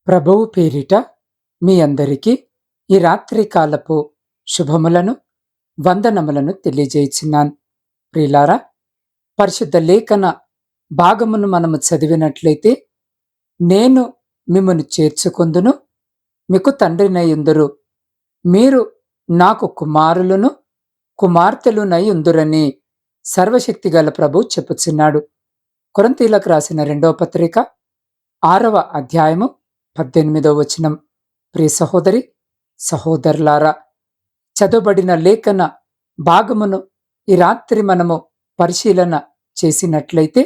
ప్రభువు పేరిట మీ అందరికీ ఈ రాత్రి కాలపు శుభములను వందనములను తెలియజేయుచున్నాను. ప్రియులారా, పరిశుద్ధ లేఖన భాగమును మనము చదివినట్లయితే, నేను మిమ్మను చేర్చుకొందును, మీకు తండ్రినయుందురు, మీరు నాకు కుమారులను కుమార్తెలునయుందురని సర్వశక్తిగల ప్రభు చెప్పుచున్నాడు. కొరింథీయులకు రాసిన 2వ పత్రిక 6వ అధ్యాయము 18వ వచనం. ప్రియ సహోదరి సహోదరులారా, చదవబడిన లేఖన భాగమును ఈ రాత్రి మనము పరిశీలన చేసినట్లయితే,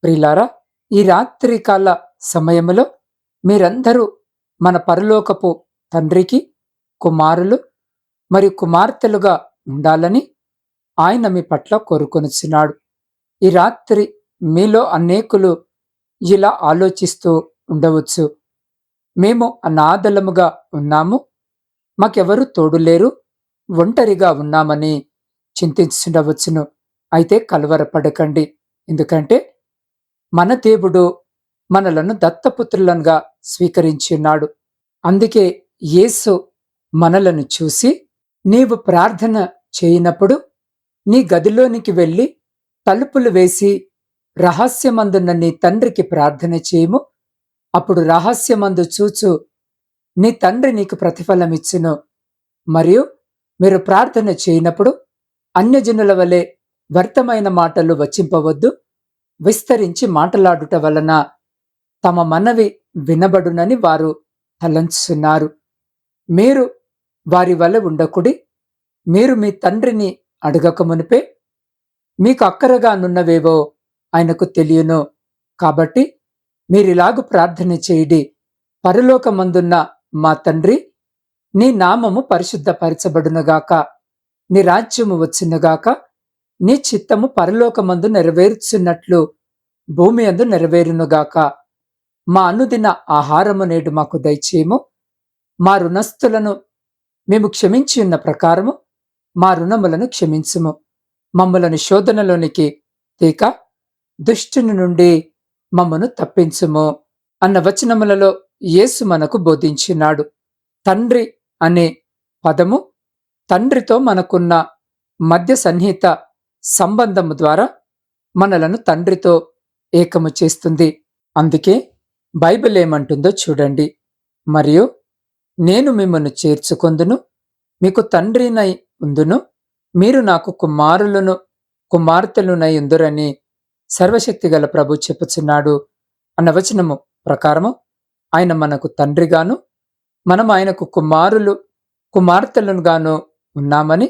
ప్రియులారా, ఈ రాత్రి కాల సమయములో మీరందరూ మన పరలోకపు తండ్రికి కుమారులు మరియు కుమార్తెలుగా ఉండాలని ఆయన మీ పట్ల కోరుకొనుచున్నాడు. ఈ రాత్రి మీలో అనేకులు ఇలా ఆలోచిస్తూ ఉండవచ్చు, మేము అనాథలముగా ఉన్నాము, మాకెవరు తోడులేరు, ఒంటరిగా ఉన్నామని చింతించుండవచ్చును. అయితే కలవరపడకండి, ఎందుకంటే మన దేవుడు మనలను దత్తపుత్రులనుగా స్వీకరించి ఉన్నాడు. అందుకే యేసు మనలను చూసి, నీవు ప్రార్థన చేయనప్పుడు నీ గదిలోనికి వెళ్ళి తలుపులు వేసి రహస్యమందున్న నీ తండ్రికి ప్రార్థన చేయము, అప్పుడు రహస్యమందు చూచు నీ తండ్రి నీకు ప్రతిఫలమిచ్చును. మరియు మీరు ప్రార్థన చేయనప్పుడు అన్యజనుల వలె వ్యర్థమైన మాటలు వచింపవద్దు, విస్తరించి మాటలాడుట వలన తమ మనవి వినబడునని వారు తలంచున్నారు. మీరు వారి వలె ఉండకుడి. మీరు మీ తండ్రిని అడగక మునిపే మీకు అక్కరగానున్నవేవో ఆయనకు తెలియను. కాబట్టి మీరిలాగు ప్రార్థన చేయుడి: పరలోకమందున్న మా తండ్రి, నీ నామము పరిశుద్ధపరచబడునుగాక, నీ రాజ్యము వచ్చునుగాక, నీ చిత్తము పరలోకమందు నెరవేర్చున్నట్లు భూమి అందు నెరవేరునుగాక. మా అనుదిన ఆహారము నేడు మాకు దయచేయము. మా రుణస్థులను మేము క్షమించి ఉన్న ప్రకారము మా రుణములను క్షమించుము. మమ్మలను శోధనలోనికి తేక దుష్టుని నుండి మమ్మను తప్పించుము అన్న వచనములలో యేసు మనకు బోధించినాడు. తండ్రి అనే పదము తండ్రితో మనకున్న మధ్య సన్నిహిత సంబంధము ద్వారా మనలను తండ్రితో ఏకము చేస్తుంది. అందుకే బైబిల్ ఏమంటుందో చూడండి. మరియు నేను మిమ్మను చేర్చుకొందును, మీకు తండ్రినై ఉందును, మీరు నాకు కుమారులను కుమార్తెలునై ఉందురని సర్వశక్తిగల ప్రభు చెప్పుచున్నాడు అన్న వచనము ప్రకారము ఆయన మనకు తండ్రిగాను, మనం ఆయనకు కుమారులు కుమార్తెలను గాను ఉన్నామని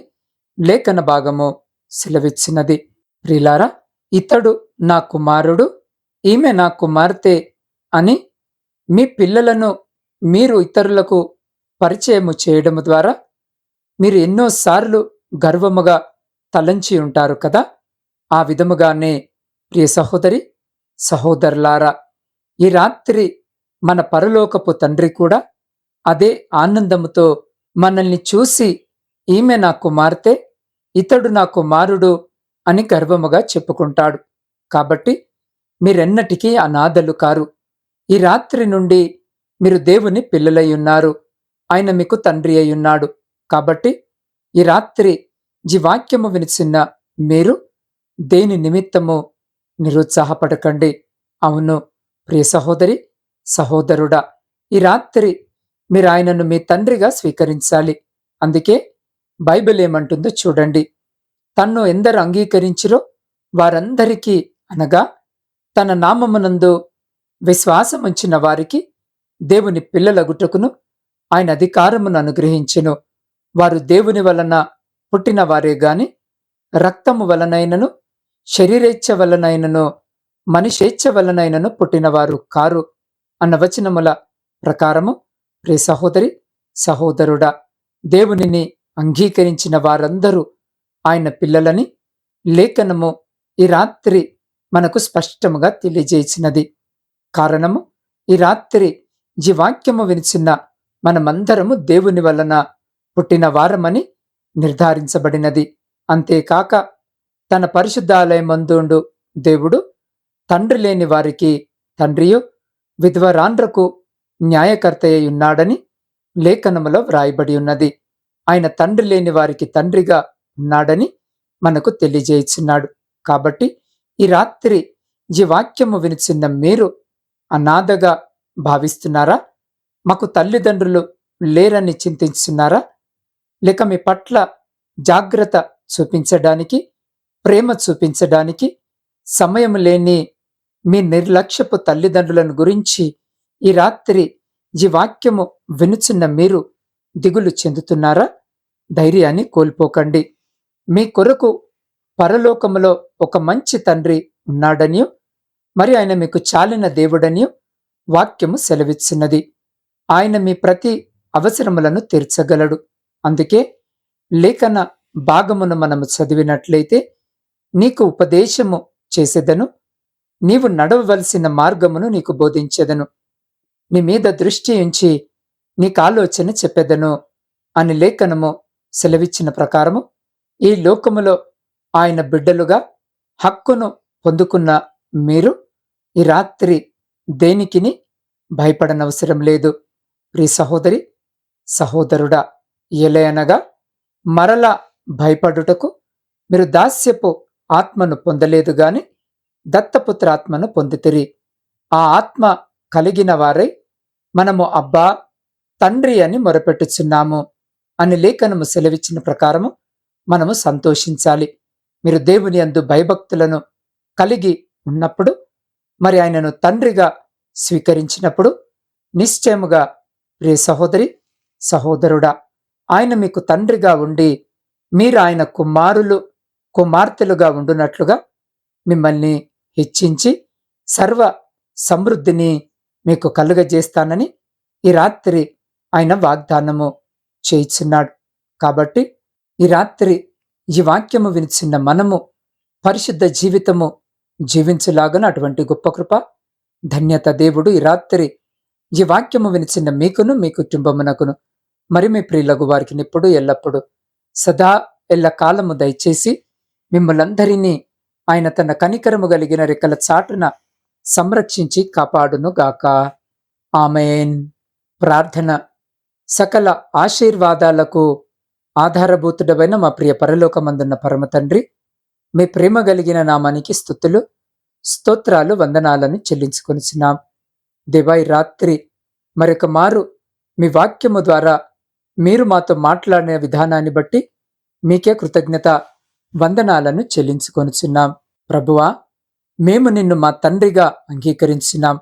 లేఖన భాగము సెలవిచ్చినది. ప్రియులారా, ఇతడు నా కుమారుడు, ఈమె నా కుమార్తె అని మీ పిల్లలను మీరు ఇతరులకు పరిచయము చేయడము ద్వారా మీరు ఎన్నోసార్లు గర్వముగా తలంచి ఉంటారు కదా. ఆ విధముగానే ప్రియ సహోదరి సహోదరులారా, ఈ రాత్రి మన పరలోకపు తండ్రి కూడా అదే ఆనందముతో మనల్ని చూసి ఈమె నా కుమార్తె, ఇతడు నా కుమారుడు అని గర్వముగా చెప్పుకుంటాడు. కాబట్టి మీరెన్నటికీ అనాథలు కారు. ఈ రాత్రి నుండి మీరు దేవుని పిల్లలై ఉన్నారు. ఆయన మీకు తండ్రి అయి ఉన్నాడు. కాబట్టి ఈ రాత్రి జీవాక్యము వినిచిన్న మీరు దేని నిమిత్తము నిరుత్సాహపడకండి. అవును ప్రియ సహోదరి సహోదరుడా, ఈ రాత్రి మీరు ఆయనను మీ తండ్రిగా స్వీకరించాలి. అందుకే బైబిల్ ఏమంటుందో చూడండి. తన్ను ఎందరు అంగీకరించిరో వారందరికీ, అనగా తన నామమునందు విశ్వాసముంచిన వారికి దేవుని పిల్లలగుటకును ఆయన అధికారమును అనుగ్రహించెను. వారు దేవుని వలన పుట్టిన వారే గాని రక్తము వలనైనను శరీరేచ్ఛ వలనైనను మనిషేచ్ఛ వలనైనను పుట్టినవారు కారు అన్న వచనముల ప్రకారము ప్రియ సహోదరి సహోదరుడా, దేవునిని అంగీకరించిన వారందరూ ఆయన పిల్లలని లేఖనము ఈ రాత్రి మనకు స్పష్టముగా తెలియజేసినది. కారణము, ఈ రాత్రి జీవాక్యము వినిచిన మనమందరము దేవుని వలన పుట్టిన వారమని నిర్ధారించబడినది. అంతేకాక తన పరిశుద్ధాలయమందుండు దేవుడు తండ్రి లేని వారికి తండ్రియు, విధవరాండ్రకు న్యాయకర్తయ్య ఉన్నాడని లేఖనములో వ్రాయబడి ఉన్నది. ఆయన తండ్రి లేని వారికి తండ్రిగా ఉన్నాడని మనకు తెలియజేయుచున్నాడు. కాబట్టి ఈ రాత్రి ఈ వాక్యము వినిచిన్న మీరు అనాథగా భావిస్తున్నారా? మాకు తల్లిదండ్రులు లేరని చింతిస్తున్నారా? లేక మీ పట్ల జాగ్రత్త చూపించడానికి, ప్రేమ చూపించడానికి సమయం లేని మీ నిర్లక్ష్యపు తల్లిదండ్రులను గురించి ఈ రాత్రి ఈ వాక్యము వినుచున్న మీరు దిగులు చెందుతున్నారా? ధైర్యాన్ని కోల్పోకండి. మీ కొరకు పరలోకములో ఒక మంచి తండ్రి ఉన్నాడనియో, మరి ఆయన మీకు చాలిన దేవుడనియో వాక్యము సెలవిస్తున్నది. ఆయన మీ ప్రతి అవసరములను తీర్చగలడు. అందుకే లేఖన భాగమును మనము చదివినట్లయితే, నీకు ఉపదేశము చేసేదను, నీవు నడవవలసిన మార్గమును నీకు బోధించెదను, నీ మీద దృష్టి ఉంచి నీకు ఆలోచన చెప్పెదను అని లేఖనము సెలవిచ్చిన ప్రకారము ఈ లోకములో ఆయన బిడ్డలుగా హక్కును పొందుకున్న మీరు ఈ రాత్రి దేనికిని భయపడనవసరం లేదు. ప్రియ సహోదరి, సహోదరుడా, ఎలయనగా మరలా భయపడుటకు మీరు దాస్యపు ఆత్మను పొందలేదు గాని దత్తపుత్ర ఆత్మను పొందితిరి. ఆ ఆత్మ కలిగిన వారై మనము అబ్బా, తండ్రి అని మొరపెట్టుచున్నాము అని లేఖనము సెలవిచ్చిన ప్రకారము మనము సంతోషించాలి. మీరు దేవుని యందు భయభక్తులను కలిగి ఉన్నప్పుడు, మరి ఆయనను తండ్రిగా స్వీకరించినప్పుడు నిశ్చయముగా ప్రియ సహోదరి, సహోదరుడా, ఆయన మీకు తండ్రిగా ఉండి మీరు ఆయన కుమారులు, కుమార్తెలుగా ఉండునట్లుగా మిమ్మల్ని హెచ్చించి సర్వ సమృద్ధిని మీకు కలుగజేస్తానని ఈ రాత్రి ఆయన వాగ్దానము చేయుచున్నాడు. కాబట్టి ఈ రాత్రి ఈ వాక్యము వినిచిన్న మనము పరిశుద్ధ జీవితము జీవించలాగన అటువంటి గొప్ప కృప, ధన్యత దేవుడు ఈ రాత్రి ఈ వాక్యము వినిచిన్న మీకును, మీ కుటుంబమునకును, మరి మీ ప్రియులకు వారికి ఎప్పుడు ఎల్లప్పుడు సదా ఎల్ల కాలము దయచేసి మిమ్మలందరినీ ఆయన తన కనికరము కలిగిన రెక్కల చాటున సంరక్షించి కాపాడును గాక. ఆమేన్. ప్రార్థన. సకల ఆశీర్వాదాలకు ఆధారభూతుడవైన మా ప్రియ పరలోకమందున్న పరమ తండ్రి, మీ ప్రేమ కలిగిన నామానికి స్తుతులు, స్తోత్రాలు, వందనాలను చెల్లించుకొనిచున్నాం. దేవా, ఈ రాత్రి మరొక మారు మీ వాక్యము ద్వారా మీరు మాతో మాట్లాడిన విధానాన్ని బట్టి మీకే కృతజ్ఞత వందనాలను చెల్లించుకొనిచున్నాం. ప్రభువా, మేము నిన్ను మా తండ్రిగా అంగీకరించినాం.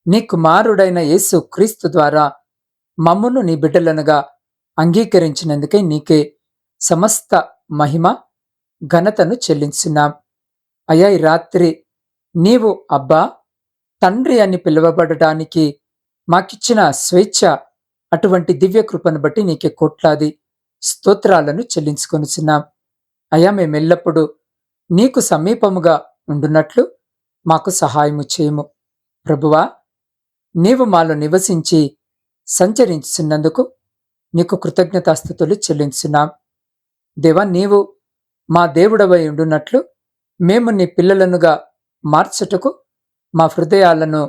నీ కుమారుడైన యేసు క్రీస్తు ద్వారా మమ్మును నీ బిడ్డలనుగా అంగీకరించినందుకే నీకే సమస్త మహిమ ఘనతను చెల్లించున్నాం. అయ్యా, ఈ రాత్రి నీవు అబ్బా, తండ్రి అని పిలువబడడానికి మాకిచ్చిన స్వేచ్ఛ, అటువంటి దివ్య కృపను బట్టి నీకే కోట్లాది స్తోత్రాలను చెల్లించుకొనిచున్నాం. అయ్యా, మేమెల్లప్పుడూ నీకు సమీపముగా ఉండునట్లు మాకు సహాయము చేయము. ప్రభువా, నీవు మాలో నివసించి సంచరించుచున్నందుకు నీకు కృతజ్ఞతాస్తుతులు చెల్లించున్నాం. దేవా, నీవు మా దేవుడవై ఉండునట్లు మేము నీ పిల్లలనుగా మార్చుటకు మా హృదయాలను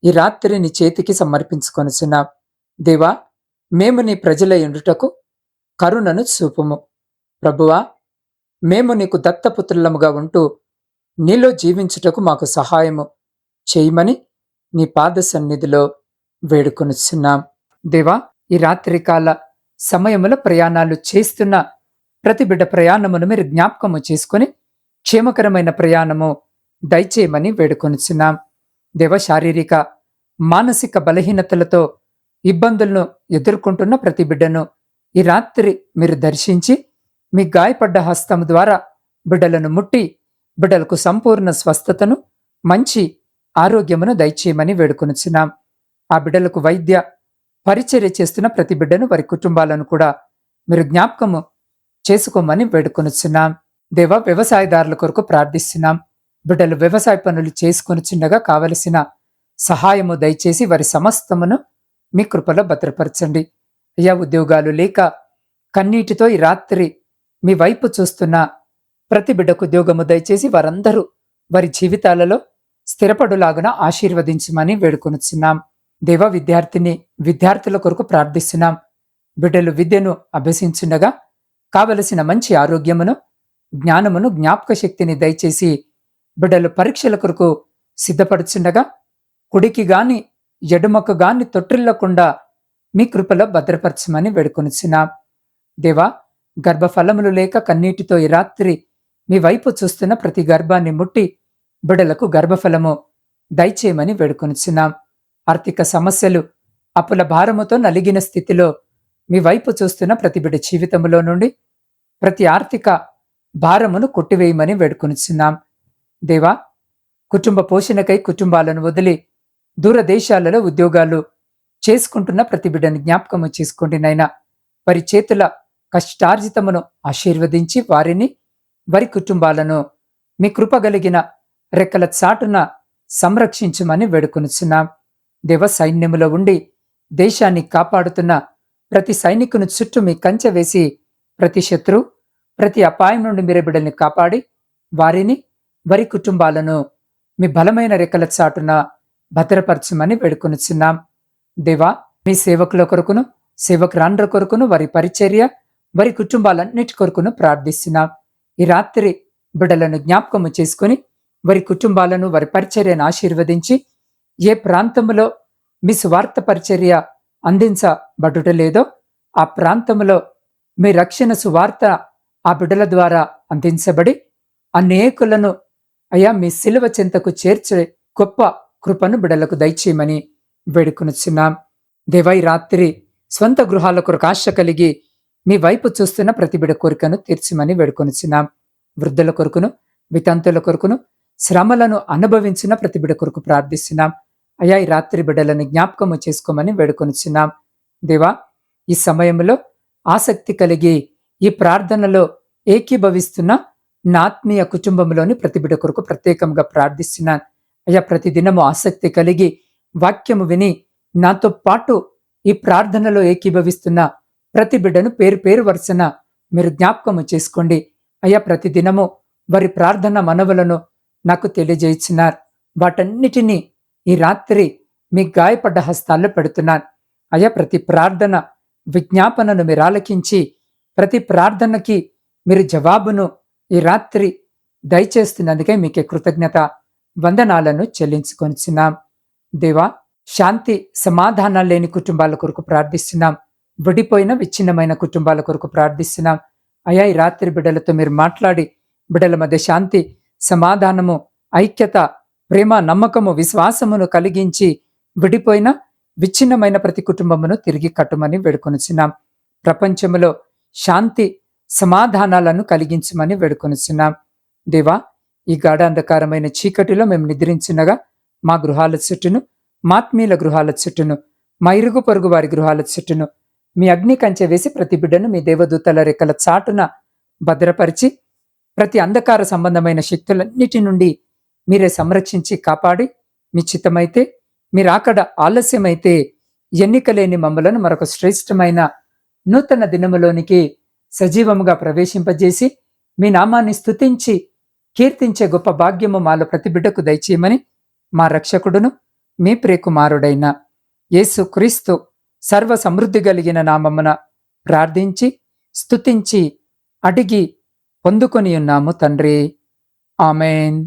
ఈ రాత్రి నీ చేతికి సమర్పించుకొనిచున్నాం. దేవా, మేము నీ ప్రజలై ఉండుటకు కరుణను చూపుము. ప్రభువా, మేము నీకు దత్తపుత్రులముగా ఉంటూ నీలో జీవించుటకు మాకు సహాయము చేయమని నీ పాద సన్నిధిలో వేడుకొనిచున్నాం. దేవా, ఈ రాత్రికాల సమయములో ప్రయాణాలు చేస్తున్న ప్రతి బిడ్డ ప్రయాణమును మీరు జ్ఞాపకము చేసుకుని క్షేమకరమైన ప్రయాణము దయచేయమని వేడుకొనిచున్నాం. దేవ, శారీరక మానసిక బలహీనతలతో ఇబ్బందులను ఎదుర్కొంటున్న ప్రతి బిడ్డను ఈ రాత్రి మీరు దర్శించి మీ గాయపడ్డ హస్తము ద్వారా బిడ్డలను ముట్టి బిడ్డలకు సంపూర్ణ స్వస్థతను, మంచి ఆరోగ్యమును దయచేయమని వేడుకొనిచున్నాం. ఆ బిడ్డలకు వైద్య పరిచర్య చేస్తున్న ప్రతి బిడ్డను, వారి కుటుంబాలను కూడా మీరు జ్ఞాపకము చేసుకోమని వేడుకొనిచున్నాం. దేవ, వ్యవసాయదారుల కొరకు ప్రార్థిస్తున్నాం. బిడ్డలు వ్యవసాయ పనులు చేసుకొనిచుండగా కావలసిన సహాయము దయచేసి వారి సమస్తమును మీ కృపలో భద్రపరచండి. అయ్యా, ఉద్యోగాలు లేక కన్నీటితో ఈ రాత్రి మీ వైపు చూస్తున్న ప్రతి బిడ్డకు ఉద్యోగము దయచేసి వారందరూ వారి జీవితాలలో స్థిరపడులాగున ఆశీర్వదించమని వేడుకొనిచున్నాం. దేవ విద్యార్థుల కొరకు ప్రార్థిస్తున్నాం. బిడ్డలు విద్యను అభ్యసించుండగా కావలసిన మంచి ఆరోగ్యమును, జ్ఞానమును, జ్ఞాపక శక్తిని దయచేసి బిడ్డలు పరీక్షల కొరకు సిద్ధపడుచుండగా కుడికి గాని ఎడమకు గాని తొట్టిల్లకుండా మీ కృపలో భద్రపరచమని వేడుకొనుచున్నాం. దేవా, గర్భఫలములు లేక కన్నీటితో ఈ రాత్రి మీ వైపు చూస్తున్న ప్రతి గర్భాన్ని ముట్టి బిడ్డలకు గర్భఫలము దయచేయమని వేడుకొనుచున్నాం. ఆర్థిక సమస్యలు, అప్పుల భారముతో నలిగిన స్థితిలో మీ వైపు చూస్తున్న ప్రతి బిడ్డ జీవితంలో నుండి ప్రతి ఆర్థిక భారమును కొట్టివేయమని వేడుకొనుచున్నాం. దేవా, కుటుంబ పోషణకై కుటుంబాలను వదిలి దూరదేశాలలో ఉద్యోగాలు చేసుకుంటున్న ప్రతి బిడ్డని జ్ఞాపకము చేసుకోండి నైనా. వారి చేతుల కష్టార్జితమును ఆశీర్వదించి వారిని, వారి కుటుంబాలను మీ కృపగలిగిన రెక్కల చాటున సంరక్షించమని వేడుకొనుచున్నాం. దేవ, సైన్యములో ఉండి దేశాన్ని కాపాడుతున్న ప్రతి సైనికుని చుట్టూ మీ కంచె వేసి ప్రతి శత్రు, ప్రతి అపాయం నుండి మీరే బిడ్డల్ని కాపాడి వారిని, వారి కుటుంబాలను మీ బలమైన రెక్కల చాటున భద్రపరచమని వేడుకొనుచున్నాం. దేవా, మీ సేవకుల కొరకును, సేవకురాండ్ర కొరకును, వారి పరిచర్య, వారి కుటుంబాలన్నిటి కొరకును ప్రార్థిస్తున్నాం. ఈ రాత్రి బిడ్డలను జ్ఞాపకము చేసుకుని వారి కుటుంబాలను, వారి పరిచర్యను ఆశీర్వదించి ఏ ప్రాంతములో మీ సువార్త పరిచర్య అందించబడుటలేదో ఆ ప్రాంతములో మీ రక్షణ సువార్త ఆ బిడ్డల ద్వారా అందించబడి అనేకులను అయా మీ సిలువ చెంతకు చేర్చే గొప్ప కృపను బిడ్డలకు దయచేయమని వేడుకొనుచున్నాం. దేవా, ఈ రాత్రి స్వంత గృహాల కొరకు ఆశ కలిగి మీ వైపు చూస్తున్న ప్రతి బిడ్డ కోరికను తీర్చమని వేడుకొనుచున్నాం. వృద్ధుల కొరకును, వితంతుల కొరకును, శ్రమలను అనుభవించిన ప్రతి బిడ్డ కొరకు ప్రార్థిస్తున్నాం. అయా, ఈ రాత్రి బిడ్డలను జ్ఞాపకము చేసుకోమని వేడుకొనుచున్నాం. దేవా, ఈ సమయంలో ఆసక్తి కలిగి ఈ ప్రార్థనలో ఏకీభవిస్తున్న నా ఆత్మీయ కుటుంబంలోని ప్రతి బిడ్డ కొరకు ప్రత్యేకంగా ప్రార్థిస్తున్నాను. అయ్యా, ప్రతిదినము ఆసక్తి కలిగి వాక్యము విని నాతో పాటు ఈ ప్రార్థనలో ఏకీభవిస్తున్న ప్రతి బిడ్డను పేరు పేరు వరుసన మీరు జ్ఞాపకము చేసుకోండి. అయ్యా, ప్రతిదినము వారి ప్రార్థన మనవులను నాకు తెలియజేస్తున్నారు. వాటన్నిటినీ ఈ రాత్రి మీ గాయపడ్డ హస్తాల్లో పెడుతున్నాను. అయ్యా, ప్రతి ప్రార్థన విజ్ఞాపనను మీరు ఆలకించి ప్రతి ప్రార్థనకి మీరు జవాబును ఈ రాత్రి దయచేస్తున్నందుకే మీకే కృతజ్ఞత వందనాలను చెల్లించుకొనిచున్నాం. దేవా, శాంతి సమాధానాలు లేని కుటుంబాల కొరకు ప్రార్థిస్తున్నాం. విడిపోయిన విచ్ఛిన్నమైన కుటుంబాల కొరకు ప్రార్థిస్తున్నాం. అయా, ఈ రాత్రి బిడ్డలతో మీరు మాట్లాడి బిడ్డల మధ్య శాంతి, సమాధానము, ఐక్యత, ప్రేమ, నమ్మకము, విశ్వాసమును కలిగించి విడిపోయిన విచ్ఛిన్నమైన ప్రతి కుటుంబమును తిరిగి కట్టుమని వేడుకొనుచున్నాం. ప్రపంచములో శాంతి సమాధానాలను కలిగించమని వేడుకొనుచున్నాం. దేవా, ఈ గాఢాంధకారమైన చీకటిలో మేము నిద్రించున్నగా మా గృహాల చుట్టూను, మాత్మీయుల గృహాల చుట్టూను, మా ఇరుగు పొరుగు వారి గృహాల చుట్టూను మీ అగ్ని కంచె వేసి ప్రతి బిడ్డను మీ దేవదూతల రెక్కల చాటున భద్రపరిచి ప్రతి అంధకార సంబంధమైన శక్తులన్నిటి నుండి మీరే సంరక్షించి కాపాడి మీ చిత్తమైతే, మీరు అక్కడ ఆలస్యమైతే ఎన్నికలేని మమ్మలను మరొక శ్రేష్టమైన నూతన దినములోనికి సజీవముగా ప్రవేశింపజేసి మీ నామాన్ని స్తుతించి కీర్తించే గొప్ప భాగ్యము మాలో ప్రతి బిడ్డకు దయచేయమని మా రక్షకుడును మీ ప్రియకుమారుడైన యేసు క్రీస్తు సర్వ సమృద్ధి కలిగిన నామమున ప్రార్థించి స్తుతించి అడిగి పొందుకొని ఉన్నాము తండ్రి. ఆమెన్.